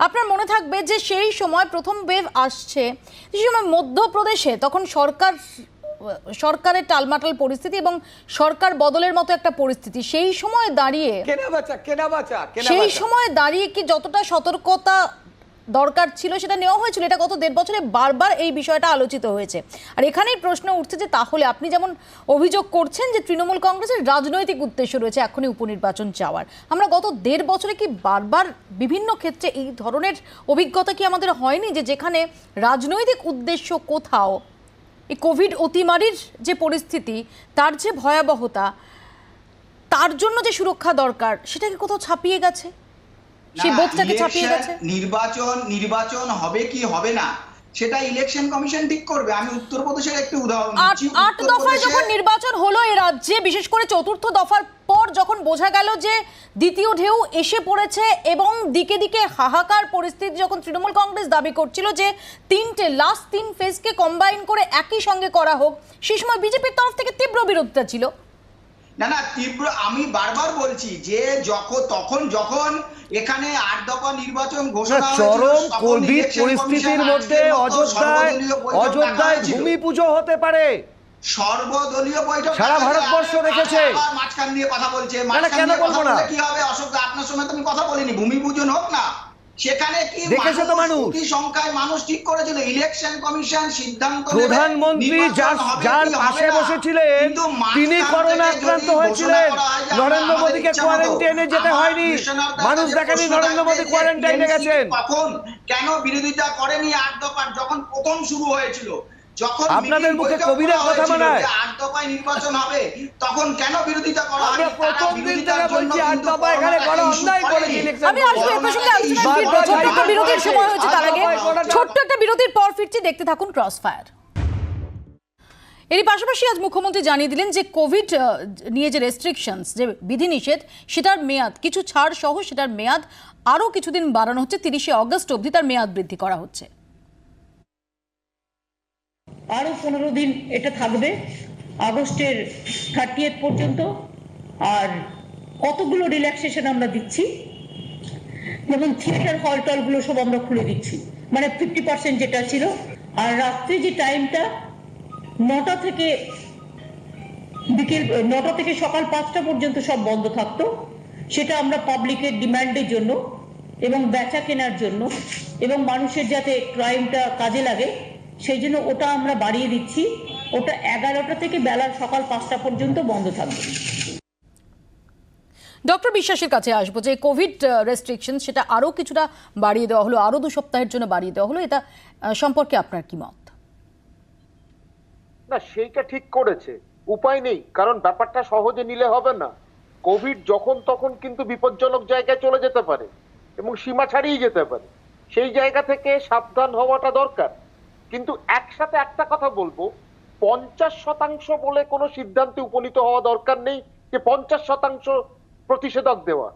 Speaker 1: আপনার মনে থাকবে যে সেই সময় প্রথম ওয়েভ আসছে, সেই সময় মধ্যপ্রদেশে তখন সরকারের টালমাটাল পরিস্থিতি এবং সরকার বদলের মতো একটা পরিস্থিতি। সেই সময় দাঁড়িয়ে কি যতটা সতর্কতা দরকার ছিল সেটা নেওয়া হয়েছিল? এটা গত 1.5 বছরে বারবার এই বিষয়টা আলোচিত হয়েছে। আর এখানেই প্রশ্ন উঠছে যে তাহলে আপনি যেমন অভিযোগ করছেন যে তৃণমূল কংগ্রেসের রাজনৈতিক উদ্দেশ্য রয়েছে এখনই উপনির্বাচন চাওয়ার, আমরা গত 1.5 বছরে কি বারবার বিভিন্ন ক্ষেত্রে এই ধরনের অভিজ্ঞতা কি আমাদের হয়নি যে যেখানে রাজনৈতিক উদ্দেশ্য কোথাও এই কোভিড অতিমারির যে পরিস্থিতি, তার যে ভয়াবহতা, তার জন্য যে সুরক্ষা দরকার, সেটাকে কোথাও ছাপিয়ে গেছে, সেই বোধটাকে ছাপিয়ে গেছে?
Speaker 7: নির্বাচন হবে কি হবে না সেটা ইলেকশন কমিশন ঠিক করবে। আমি উত্তরপ্রদেশের একটি উদাহরণ দিচ্ছি।
Speaker 1: 8 দফায় যখন নির্বাচন হলো এই রাজ্যে, বিশেষ করে 4র্থ দফার পর যখন বোঝা গেল যে দ্বিতীয় ঢেউ এসে পড়েছে এবং দিকে দিকে হাহাকার পরিস্থিতি, যখন তৃণমূল কংগ্রেস দাবি করছিল যে লাস্ট 3 ফেজকে কম্বাইন করে একই সঙ্গে করা হোক, সেই সময় বিজেপির তরফ থেকে তীব্র বিরোধিতা ছিল।
Speaker 7: না তীব্র, আমি বারবার বলছি যে যখন এখানে 8 দফা নির্বাচন ঘোষণা হয়েছিল,
Speaker 10: চরম কোভিড পরিস্থিতির মধ্যে অযোধ্যায় ভূমি পুজো হতে পারে,
Speaker 7: সর্বদলীয় বৈঠক
Speaker 10: সারা ভারতবর্ষ দেখেছে।
Speaker 7: মাঝখান দিয়ে কথা বলছে,
Speaker 10: কেন বলবো না?
Speaker 7: কি হবে অশোক, আপনার সঙ্গে তুমি কথা বলিনি, ভূমি পুজো হোক না, সেখানে কি
Speaker 10: দেখেছে তো মানুষ,
Speaker 7: কোটি সংখ্যায় মানুষ ঠিক করেছিল। ইলেকশন কমিশন সিদ্ধান্ত নেবে,
Speaker 10: প্রধানমন্ত্রী যার পাশে বসেছিলেন তিনি করোনা আক্রান্ত হয়েছিলেন, নরেন্দ্র মোদীকে কোয়ারেন্টাইনে যেতে হয়নি, মানুষ দেখেনি নরেন্দ্র মোদী কোয়ারেন্টাইনে গেছেন।
Speaker 7: তখন কেন বিরোধিতা করেনি 8 দফার যখন প্রথম শুরু হয়েছিল? যখন
Speaker 10: আপনাদের মুখে কোভিডের কথা মানায়
Speaker 7: 8 দফায় নির্বাচন হবে, তখন কেন বিরোধিতা করা হয়?
Speaker 8: প্রথম দিন থেকে বলছি 8 দফা এখানে করা অন্যায় করেছে।
Speaker 1: আমি আসলে এই প্রসঙ্গে আলোচনা করব, ছোট্ট একটা বিরতির সময় হয়েছে, তার আগে ছোট্ট একটা বিরতির পর ফিরছি, দেখতে থাকুন ক্রসফায়ার। এরই পাশাপাশি আজ মুখ্যমন্ত্রী জানিয়ে দিলেন যে কোভিড নিয়ে যে রেস্ট্রিকশনস, যে বিধিনিষেধ, সেটার মেয়াদ কিছু ছাড় সহ সেটার মেয়াদ আরও কিছুদিন বাড়ানো হচ্ছে, 30শে অগস্ট অবধি তার মেয়াদ বৃদ্ধি করা হচ্ছে।
Speaker 3: আরো 15 দিন এটা থাকবে, আগস্টের 30th পর্যন্ত। আর কতগুলো রিল্যাক্সেশন আমরা দিচ্ছি, যেমন থিয়েটার হল টলগুলো সব আমরা খুলে দিচ্ছি, মানে 50% যেটা ছিল। আর রাত্রে যে টাইমটা 9টা থেকে বিকেল 9টা থেকে সকাল 5টা পর্যন্ত সব বন্ধ থাকতো, সেটা আমরা পাবলিকের ডিমান্ডের জন্য এবং বেচা কেনার জন্য এবং মানুষের যাতে ক্রাইমটা কাজে লাগে সেই জন্য ওটা আমরা বাড়িয়ে দিচ্ছি। ওটা 11টা থেকে বেলা সকাল 5টা পর্যন্ত বন্ধ থাকবে।
Speaker 1: ডক্টর বিশ্বাসের কাছে আসবো যে কোভিড রেস্ট্রিকশন সেটা আরও কিছুটা বাড়িয়ে দেওয়া হলো, আরও 2 সপ্তাহের জন্য বাড়িয়ে দেওয়া হলো, এটা সম্পর্কে আপনার কি মত?
Speaker 9: না, সেইটা ঠিক করেছে, উপায় নেই, কারণ ব্যাপারটা সহজে নিলে হবে না। কোভিড যখন তখন কিন্তু বিপজ্জনক জায়গায় চলে যেতে পারে এবং সীমা ছাড়িয়ে যেতে পারে, সেই জায়গা থেকে সাবধান হওয়াটা দরকার। কিন্তু একসাথে একটা কথা বলবো, 50% বলে কোনো সিদ্ধান্তে উপনীত হওয়া দরকার নেই যে 50% প্রতিষেধক দেওয়া,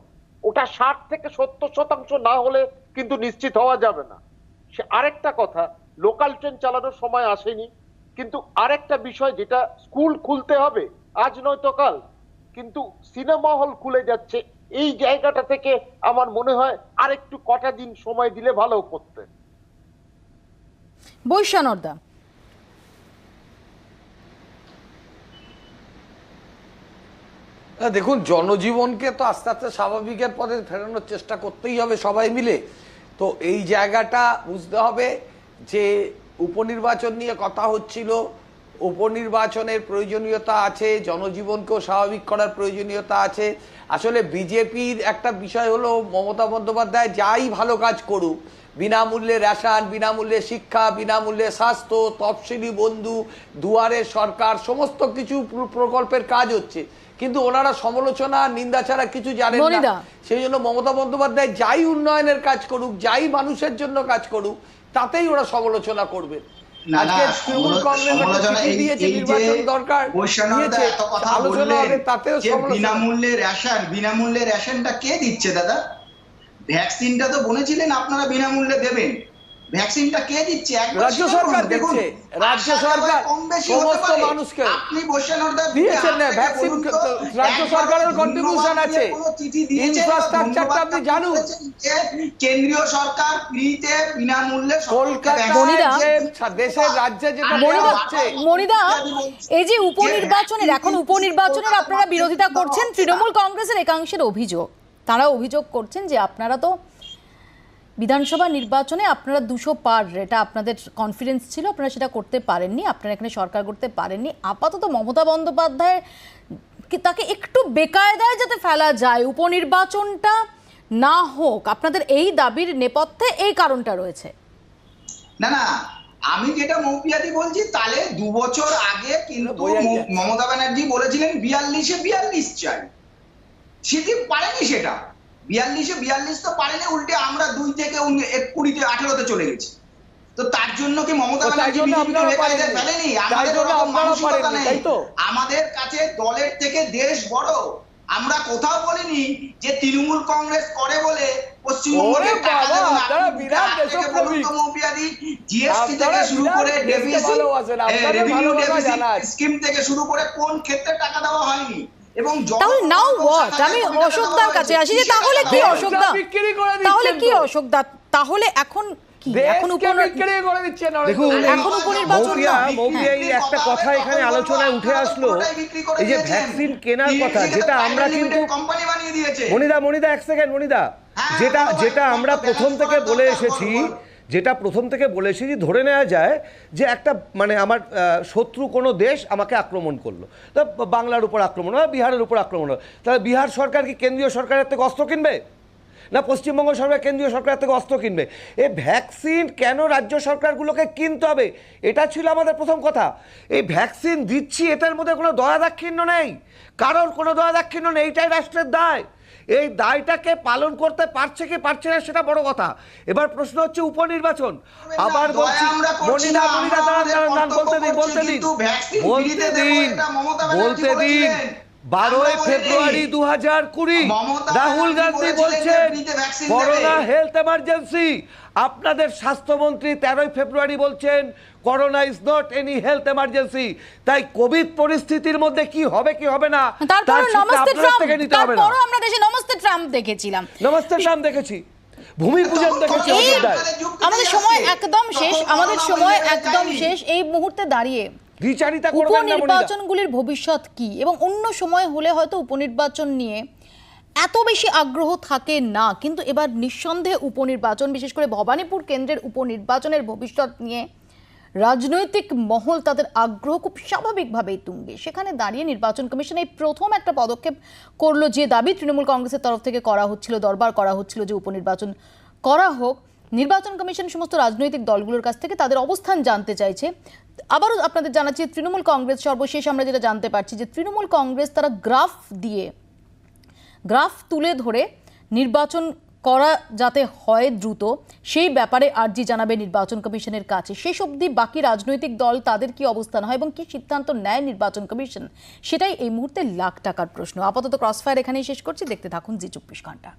Speaker 9: ওটা 60 থেকে 70% না হলে কিন্তু নিশ্চিত হওয়া যাবে না। সে আরেকটা কথা, লোকাল ট্রেন চালানোর সময় আসেনি, কিন্তু আরেকটা বিষয় যেটা, স্কুল খুলতে হবে আজ নয়তো কাল, কিন্তু সিনেমা হল খুলে যাচ্ছে, এই জায়গাটা থেকে আমার মনে হয় আরেকটু কটা দিন সময় দিলে ভালো করতে।
Speaker 1: বৈশ্যানরদা,
Speaker 8: দেখুন, জনজীবনকে তো আস্তে আস্তে স্বাভাবিকের পথে ফেরানোর চেষ্টা করতেই হবে সবাই মিলে। তো এই জায়গাটা বুঝতে হবে যে উপনির্বাচন নিয়ে কথা হচ্ছিল, উপনির্বাচনের প্রয়োজনীয়তা আছে, জনজীবনকেও স্বাভাবিক করার প্রয়োজনীয়তা আছে। আসলে বিজেপির একটা বিষয় হলো, মমতা বন্দ্যোপাধ্যায় যাই ভালো কাজ করুক, বিনামূল্যে রেশন, বিনামূল্যে শিক্ষা, বিনামূল্যে স্বাস্থ্য, তফসিলি বন্ধু, দুয়ারের সরকার, সমস্ত কিছু প্রকল্পের কাজ হচ্ছে, কিন্তু ওনারা সমালোচনা নিন্দা ছাড়া কিছু জানেন
Speaker 1: মনিদা।
Speaker 8: না। সেই জন্য মমতা বন্দ্যোপাধ্যায় যাই উন্নয়নের কাজ করুক, যাই মানুষের জন্য কাজ করুক, তাতেই ওরা সমালোচনা করবে।
Speaker 7: না,
Speaker 8: আজকে তৃণমূল কংগ্রেস একটা
Speaker 7: সমালোচনা
Speaker 8: চিঠি দিয়েছে,
Speaker 7: এই যে
Speaker 8: নির্বাচন দরকার
Speaker 7: বৈষ্ণবদা
Speaker 8: দিয়েছে,
Speaker 7: এত কথা
Speaker 8: আলোচনা
Speaker 7: বললেন
Speaker 8: হবে, তাতেও
Speaker 7: যে
Speaker 8: সমালোচনা।
Speaker 7: বিনামূল্যে রেশনটা কে দিচ্ছে দাদা? ভ্যাকসিনটা তো বলেছিলেন আপনারা বিনামূল্যে দেবেন, ভ্যাকসিনটা কে দিচ্ছে? একবার
Speaker 8: রাজ্য
Speaker 7: সেটা
Speaker 8: সরকার
Speaker 7: বলুন। দেখুন,
Speaker 8: দিচ্ছে, রাজ্য সরকার
Speaker 7: কম বেশি হতে
Speaker 8: সমস্ত
Speaker 7: পারে।
Speaker 8: মানুষকে
Speaker 7: আপনি বৈষ্ণবদা
Speaker 8: দিয়েছেন না ভ্যাকসিন, রাজ্য সরকারের কন্ট্রিবিউশন আছে, ইনফ্রাস্ট্রাকচারটা আপনি জানুন।
Speaker 7: কেন্দ্রীয় সরকার ফ্রিতে বিনামূল্যে
Speaker 1: মনিদা।
Speaker 8: দেশের রাজ্যে যেটা
Speaker 1: মনিদা,
Speaker 8: হচ্ছে,
Speaker 1: মনিদা, এই যে উপনির্বাচনের এখন উপনির্বাচনের আপনারা বিরোধিতা করছেন, তৃণমূল কংগ্রেসের একাংশের অভিযোগ, তারা অভিযোগ করছেন যে আপনারা তো বিধানসভা নির্বাচনে আপনারা 200 পার, এটা আপনাদের কনফিডেন্স ছিল, আপনারা সেটা করতে পারেননি, আপনারা এখানে সরকার করতে পারেননি। আপাতত মমতা বন্দ্যোপাধ্যায় তাকে একটু বেকায়দায় যাতে ফেলা যায়, উপনির্বাচনটা না হোক, আপনাদের এই দাবির নেপথ্যে এই কারণটা রয়েছে।
Speaker 7: না, আমি যেটা মৌপিয়াদি বলছি, তাহলে 2 বছর আগে কিন্তু মমতা ব্যানার্জি বলেছিলেন 42 চাই, সেটি পারেনি, সেটা 42 তো পারেনি, উল্টে আমরা 2 থেকে 20 18তে চলে গেছি। তো তার জন্য কি মমতা ব্যানার্জি ফেলেনি? আমাদের কাছে দলের থেকে দেশ বড়। আমরা কোথাও বলিনি যে তৃণমূল কংগ্রেস করে বলে পশ্চিমবঙ্গের জিএসটি থেকে শুরু করে স্কিম থেকে শুরু করে কোন ক্ষেত্রে টাকা দেওয়া হয়নি। এবং
Speaker 1: তাহলে নাও হোয়াট, আমি অশোকদার কাছে আসি, যে তাহলে কি অশোকদা, তাহলে কি অশোকদা, তাহলে এখন কি, এখন
Speaker 10: দেখুন,
Speaker 1: এখন উপনির্বাচন না।
Speaker 10: মৌপিয়া একটা কথা এখানে আলোচনায় উঠে আসলো, এই যে ভ্যাকসিন কেনার কথা, যেটা আমরা কিন্তু
Speaker 7: কোম্পানি বানিয়ে দিয়েছে।
Speaker 10: মনিদা এক সেকেন্ড, মনিদা, যেটা আমরা প্রথম থেকে বলে এসেছি, ধরে নেওয়া যায় যে একটা মানে আমার শত্রু কোনো দেশ আমাকে আক্রমণ করলো, তো বাংলার উপর আক্রমণ হয়, বিহারের উপর আক্রমণ হয়, তাহলে বিহার সরকার কি কেন্দ্রীয় সরকারের থেকে অস্ত্র কিনবে? না পশ্চিমবঙ্গ সরকার কেন্দ্রীয় সরকারের থেকে অস্ত্র কিনবে? এই ভ্যাকসিন কেন রাজ্য সরকারগুলোকে কিনতে হবে, এটা ছিল আমাদের প্রথম কথা। এই ভ্যাকসিন দিচ্ছি, এটার মধ্যে কোনো দয়া দাক্ষিণ্য নেই, কারোর কোনো দয়া দাক্ষিণ্য নেই, এইটাই রাষ্ট্রের দায়। এই দায়টাকে পালন করতে পারছে কি পারছে না সেটা বড় কথা। এবার প্রশ্ন হচ্ছে উপনির্বাচন। আবার বলছি, মনিদা দাঁড়ান, বলতে দিন 12 ফেব্রুয়ারি 2020 রাহুল গান্ধী বলছেন করোনা হেলথ এমার্জেন্সি। আপনাদের স্বাস্থ্যমন্ত্রী 13 ফেব্রুয়ারি বলছেন corona is not any health emergency. তাই কোভিড পরিস্থিতির মধ্যে কি হবে কি হবে না তার
Speaker 1: তারপরও আমরা দেশে নমস্তে ট্রাম্প দেখেছিলাম,
Speaker 10: নমস্তে ট্রাম্প দেখেছি, ভূমি পূজন দেখেছি।
Speaker 1: আমাদের সময় একদম শেষ। এই মুহূর্তে দাঁড়িয়ে উপনির্বাচনগুলির ভবিষ্যৎ কি, এবং অন্য সময় হলে হয়তো উপনির্বাচন নিয়ে এত বেশি আগ্রহ থাকে না, কিন্তু এবার নিঃসন্দেহে উপনির্বাচন, বিশেষ করে ভবানীপুর কেন্দ্রের উপনির্বাচনের ভবিষ্যৎ নিয়ে রাজনৈতিক মহল তাদের আগ্রহ খুব স্বাভাবিকভাবেই তুঙ্গে। সেখানে দাঁড়িয়ে নির্বাচন কমিশন এই প্রথম একটা পদক্ষেপ করলো, যে দাবি তৃণমূল কংগ্রেসের তরফ থেকে করা হচ্ছিল, দরবার করা হচ্ছিল যে উপনির্বাচন করা হোক। নির্বাচন কমিশন সমস্ত রাজনৈতিক দলগুলোর কাছ থেকে তাদের অবস্থান জানতে চাইছে। আবারও আপনাদের জানাচ্ছি, তৃণমূল কংগ্রেস সর্বশেষ আমরা যেটা জানতে পারছি যে তৃণমূল কংগ্রেস তারা গ্রাফ তুলে ধরে নির্বাচন করা যাতে হয় দ্রুত, সেই ব্যাপারে আর্জি জানাবে নির্বাচন কমিশনের কাছে। শেষ অবধি বাকি রাজনৈতিক দল তাদের কি অবস্থান হয় এবং কি সিদ্ধান্ত নেয় নির্বাচন কমিশন, সেটাই এই মুহূর্তে লাখ টাকার প্রশ্ন। আপাতত ক্রসফায়ার এখানেই শেষ করছি, দেখতে থাকুন জি 24 ঘন্টা।